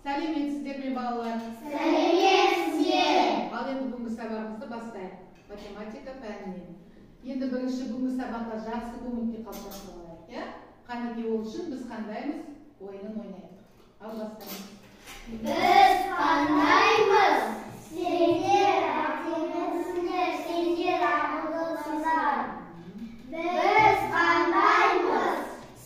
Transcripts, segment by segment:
Сәлеметсіздер ме балалар? Сәлеметсіздер. Ал енді бүгінгі сабағымызды бастайық. Математика пәнінен. Енді бірінші бүгінгі сабақта жақсы көңіл-күй қалыптастыру алайық, иә? Қанекей ол үшін біз қандаймыз? Ойынын ойнайық. Ал бастаймыз. Біз қандаймыз? Сендер әдемісіңдер, сендер ақылдысыңдар. Біз қандаймыз?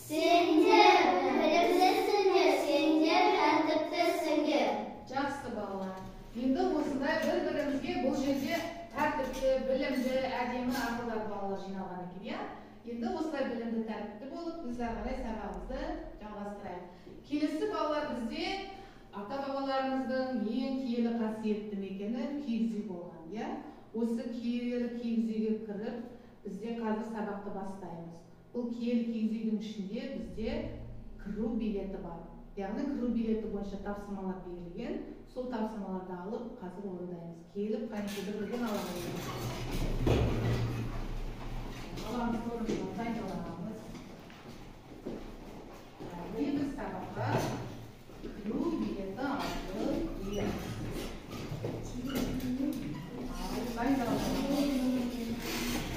Сендер білімдісіңдер, сендер тәртіптісіңдер. Жақсы балалар. Енді осындай бір-бірімізге бұл жерде тәртіпті, білімді, әдемі ақылдар балалар жиналған екен, иә? Енді осылай білімді тәртіпті болып, біз ары қарай сабағымызды жалғастырайық. Келесі балалар бізде ата-бабаларымыздың ең киелі қасиетті мекені киіз үй болған, иә? Осы киелі киіз үйге кіріп, бізде қазір сабақты бастаймыз. Бұл киелі киіз үйдің ішінде бізде кіру билеті бар. Яғни кіру билеті бойынша тапсырмалар берілген. Сол тапсырмаларды алып, қазір орындаймыз. Келіп, қанекей бір-бірден аламыз. Аламыз орындап, дайындаламыз. Біз сабаққа кіру билеті алып береміз.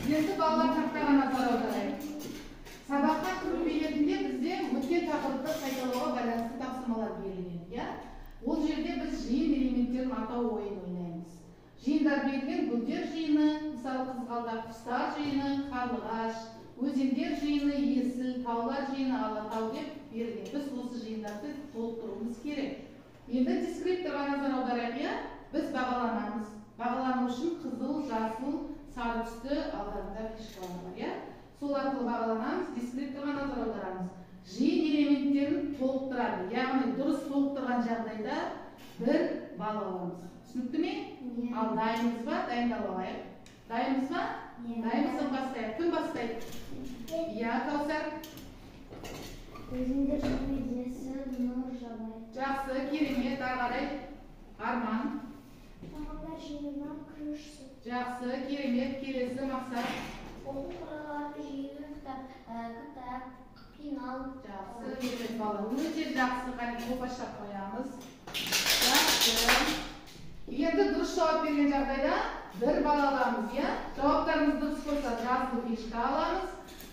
Енді балалар тақтаға назар аударайық. Сабаққа кіру билетінде бізде өткен тақырыпты қайталауға байланысты тапсырмалар берілген, иә? Ол жерде біз жиын элементтерін атау ойын ойнаймыз. Жиындар берілген гүлдер жиыны, мысалы қызғалдақ, құстар жиыны, қарлығаш, өзендер жиыны, есіл, таулар жиыны, алатау деп берілген. Біз осы жиындарды толықтыруымыз керек. Енді дескрипторға назар аударайық, иә? Біз бағаланамыз. Бағалану үшін қызыл, жасыл, сары түсті алдарында фишкалар бар, иә? Сол арқылы бағаланамыз, дескрипторға назар аударамыз. Жиын элементтерін толықтырады. Яғни дұрыс толықтырған жағдайда бір балл аламыз. Түсінікті ме? Ал дайынбыз ба? Дайындалып алайық. Дайынбыз ба? Дайынбыз бастайық. Кім бастайды? Иә, Каусар. Өзіңдер жүйедесі Нұр Жабай. Жақсы, керемет, ары қарай. Арман. Тағамдар жиынынан күрішсі. Жақсы, керемет, келесі мақсат. Оқу құралдары жиыны кітап, пенал. Жақсы, керемет бала. Өте жақсы, қанекей бастап қоямыз. Жақсы. Енді дұрыс жауап берген жағдайда бір балл аламыз, иә? Жауаптарымыз дұрыс болса жасыл фишка аламыз.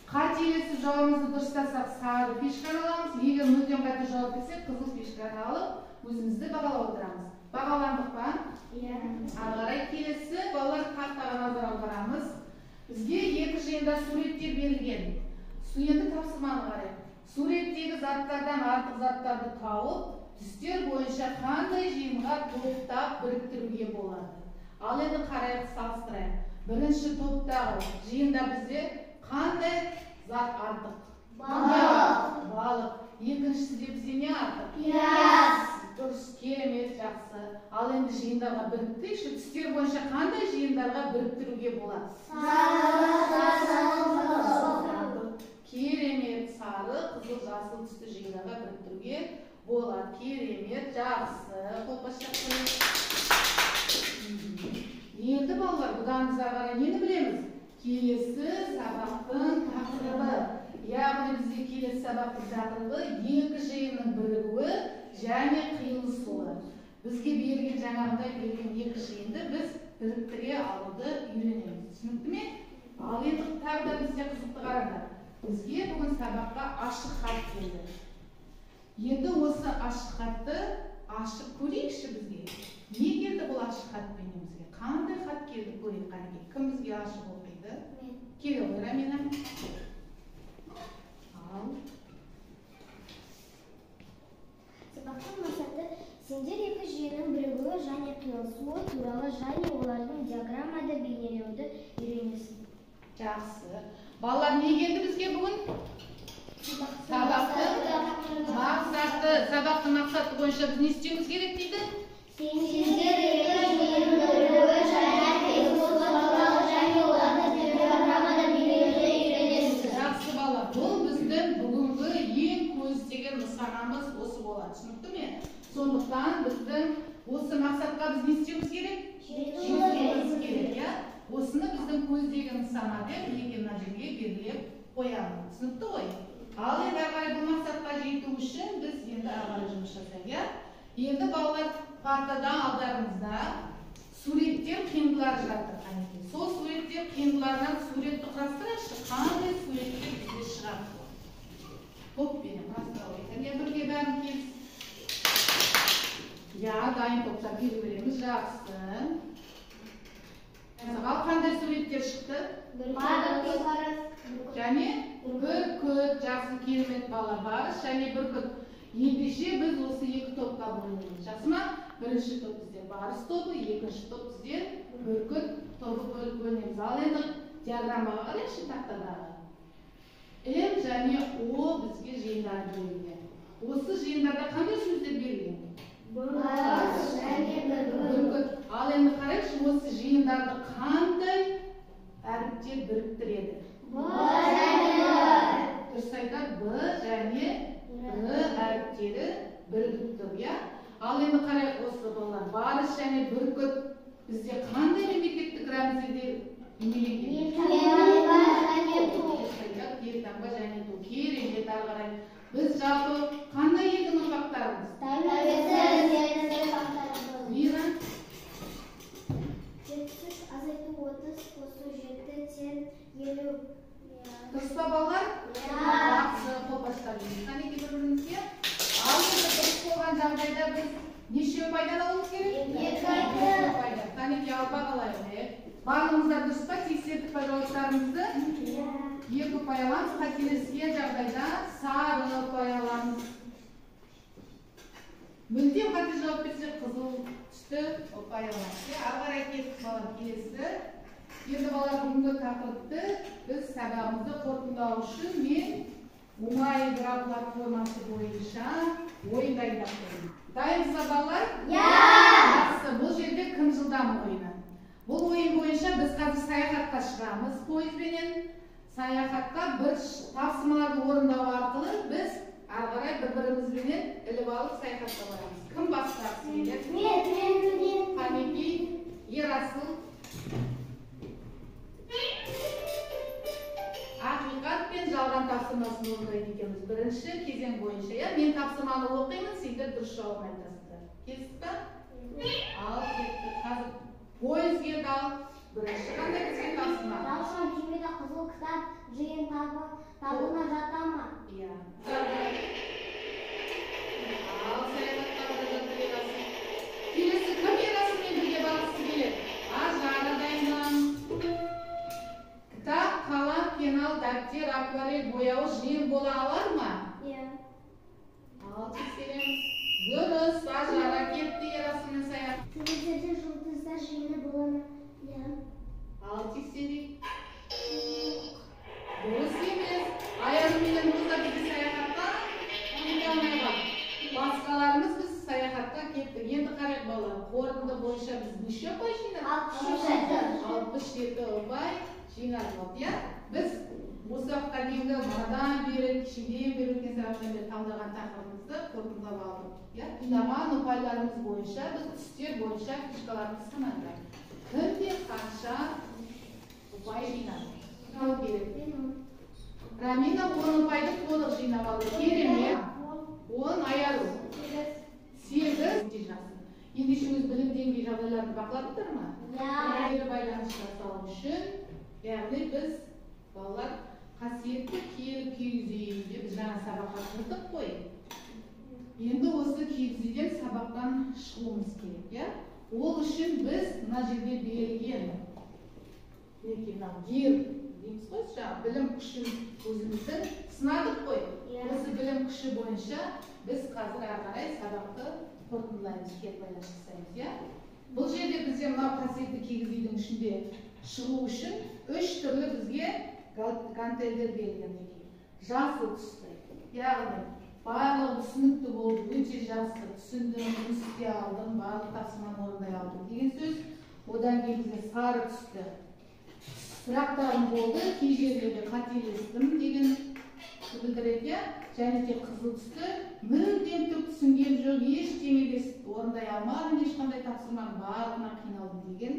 Қателесіп жауабымызды дұрыстасақ сары фишканы аламыз. Егер мүлдем қате жауап берсек қызыл фишканы алып, өзімізді бағалап отырамыз. Бағаландық па? Иә. Ары қарай келесі балалар тақтаға назар аударамыз. Бізге екі жиында суреттер берілген. Енді тапсырманы қарайық. Суреттегі заттардан артық заттарды тауып, түстер бойынша қандай жиынға топтап біріктіруге болады. Ал енді қарайық, салыстырайық. Бірінші топтағы жиында бізде қандай зат артық? Балық. Екіншісінде бізде не артық? Пияз. Дұрыс, керемет, жақсы. Ал енді жиындарға біріктейікші, түстер бойынша қандай жиындарға біріктіруге болады? Керемет, сары, қызыл, жасыл түсті жиындарға біріктіруге болады. Керемет, жақсы. Қолпаш жақсы. Енді балалар, бұдан біз ары қарай нені білеміз? Келесі сабақтың тақырыбы. Яғни бізде келесі сабақтың тақырыбы екі жиынның бірігуі және қиылысуы. Бізге берген жаңағыдай берген екі жиынды біз біріктіре алуды үйренеміз. Түсінікті ме? Ал енді тағы да бізде қызықты қараңдар. Бізге бүгін сабаққа ашық хат келді. Енді осы ашық хатты ашып көрейікші бізге. Не келді бұл ашық хатпен бізге? Қандай хат келді көрейік қанекей. Кім бізге ашық оқиды? Келе ғой, Рамина. Ал. Сабақтың мақсаты сендер екі жүйенің бірігуі және қиылысуы туралы және олардың диаграммада бейнелеуді үйренесің. Жақсы. Балалар не келді бізге бүгін? Сабақтың мақсаты бойынша біз не істеуіміз керек дейді? Сендер екі жүйенің бірігуі және қиылысуы туралы және олардың диаграммада бейнелеуді үйренесің. Жақсы балалар, бұл біздің бүгінгі ең көздеген нысанамыз осы болады. Түсінікті ме? Сондықтан біздің осы мақсатқа біз не істеуіміз керек? Жетуіміз керек, иә? Осыны біздің көздеген нысана деп мына жерге белгілеп қоямыз. Түсінікті ғой? Ал енді ары қарай бұл мақсатқа жету үшін біз енді ары қарай жұмыс жасайық, иә? Енді балалар партада алдарыңызда суреттер қиындылар жатыр. Сол суреттер қиындылардан суретті құрастырайықшы. Қандай суреттер бізде шығады? Топпен құрастырайық. Әне бірге бәрін келсін. Дайын топтар келу береміз. Жақсы. Ал қандай суреттер шықты? Және бүркіт. Жақсы, керемет балалар. Барыс және бүркіт. Ендеше біз осы екі топқа бөлінеміз. Жақсы ма? Бірінші топ бізде барыс тобы, екінші топ бізде бүркіт тобы бөлінеміз. Ал енді диаграммаға қарайықшы тақтадағы. М және О бізге жиындар берілген. Осы жиындарда қандай сөздер берілген? Барыс және бүркіт. Ал енді қарайықшы, осы жиындарды қандай әріптер біріктіреді? Б және Б. Дұрыс айтады, Б және Б әріптері бірігіп тұр, иә? Ал енді қарайық осы балалар. Барыс және бүркіт бізде қандай мемлекеттік рәміздерде бейнеленген? Елтаңба және ту. Елтаңба және ту. Керемет, ары қарай. Біз жалпы қандай елдің ұрпақтарымыз? Мира? 70 азайту 30 қосу 7 тең 50. Дұрыс па балалар? Жақсы, қол бастап жүрміз. Қанеке бір-бірімізге? Ал енді дұрыс болған жағдайда біз неше пайдан алуымыз керек? Екі пайда. Қанеке ал бағалайық. Барлығымыздар дұрыс па? Тексердік па жауаптарымызды? Екі пай аламыз. Қателескен жағдайда сары пай аламыз. Мүлдем қате жауап берсе қызыл түсті пай аламыз. Ары қарай кеттік балалар, келесі. Енді балалар, бүгінгі тақырыпты біз сабағымызды қорытындылау үшін мен оңай платформасы бойынша ойын дайындап қойдым. Дайынсыздар балалар? Жақсы, бұл жерде кім жылдам ойыны. Бұл ойын бойынша біз қазір саяхатқа шығамыз пойызбенен. Саяхатқа бір тапсырмаларды орындау арқылы біз ары қарай бір-бірімізбенен іліп алып саяхатқа барамыз. Кім бастағысы келеді? Мен. Қанеки, Ерасыл. Ақиқат пен жалған тапсырмасын орындайды екенбіз. Бірінші кезең бойынша, мен тапсырманы оқимын, сендер дұрыс жауап айтасыздар. Келістік па? Ал кеттік. Қазір пойыз келді ал. Бірінші қандай бізге тапсырма? Раушан кемеде қызыл кітап жиын табына жата ма? Иә. Ал саяхатқа барады Ерасыл. Келесі кім Ерасылмен бірге барғысы келеді? Жара дайындам. Кітап, қалам, пенал, дәптер, акварель, бояуы жиын бола алар ма? Иә. Ал тексереміз. Дұрыс, Жара кетті Ерасылмен саяхат. Телевизорда жұлдыздар жиыны бола ма? Иә. Ал тексерейік. Дұрыс емес. Аязменен мұзда бізді саяхатқа кете алмайға. Басқаларымыз біз саяхатқа кеттік. Енді қарайық балалар. Қорытынды бойынша біз неше ұпай жинадық? 67 ұпай жинадық. Біз осы уақытқа дейінгі манадан бері, кешеден бері өткен сабақтан бері талдаған тақырыбымызды қорытындылап алдық. Жинаған ұпайларымыз бойынша біз түстер бойынша фишкаларымыз санадық. Кімде қанша ұпай жинады? Қал керек. Рамина 10 ұпайды толық жинап алды. Керемет. 10 аяру. 8 өте жақсы. Ендеше өз білім деңгей жағдайларды бақыладыңдар ма? Кері байланыс жасау үшін, яғни біз балалар қасиетті кері киіз үй деп жаңа сабаққа тұрдық қой. Енді осы киіз үйден сабақтан шығуымыз керек. Ол үшін біз мына жерде берілген дейміз қой, білім күші өзіміздің сынадық қой. Осы білім күші бойынша біз қазір ары қарай сабақты қорытындылаймыз, кері байланыс жасаймыз. Бұл жерде бізде мынау қасиетті киіз үйдің ішінде шығу үшін 3 түрлі бізге гантельдер берілген. Жасыл түсті, яғни барлығы түсінікті болды, өте жақсы түсіндім, істей алдым, барлық тапсырманы орындай алдым деген сөз. Одан кейін бізге сары түсті. Сұрақтарым болды, кей жерлерде қателестім деген білдіреді. Және де қызыл түсті, мүлдем түк түсінген жоқ, ештеңеге орындай алмадым, ешқандай тапсырманың барлығына қиналдым деген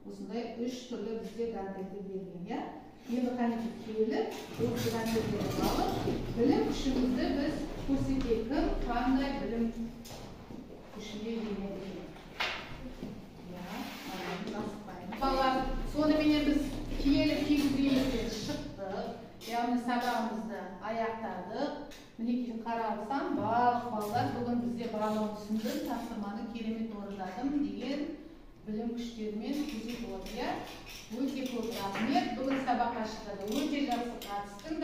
осындай 3 түрлі бізге гантельдер берілген. Енді қанекей келіп, осы гантельдерді алып, білім күшімізді біз көрсетейік. Қандай білім күшіне енеді. Балалар, сонымен біз киелі киімдерімізден шықтық, яғни сабағымызды аяқтадық. Мінекей қарасам, балалар бүгін бізде барлығын түсіндім, тапсырманы керемет орындадым деген білім күштерімен көзек болды. Өте көп рахмет. Бүгін сабаққа шыққанда өте жақсы қатыстың.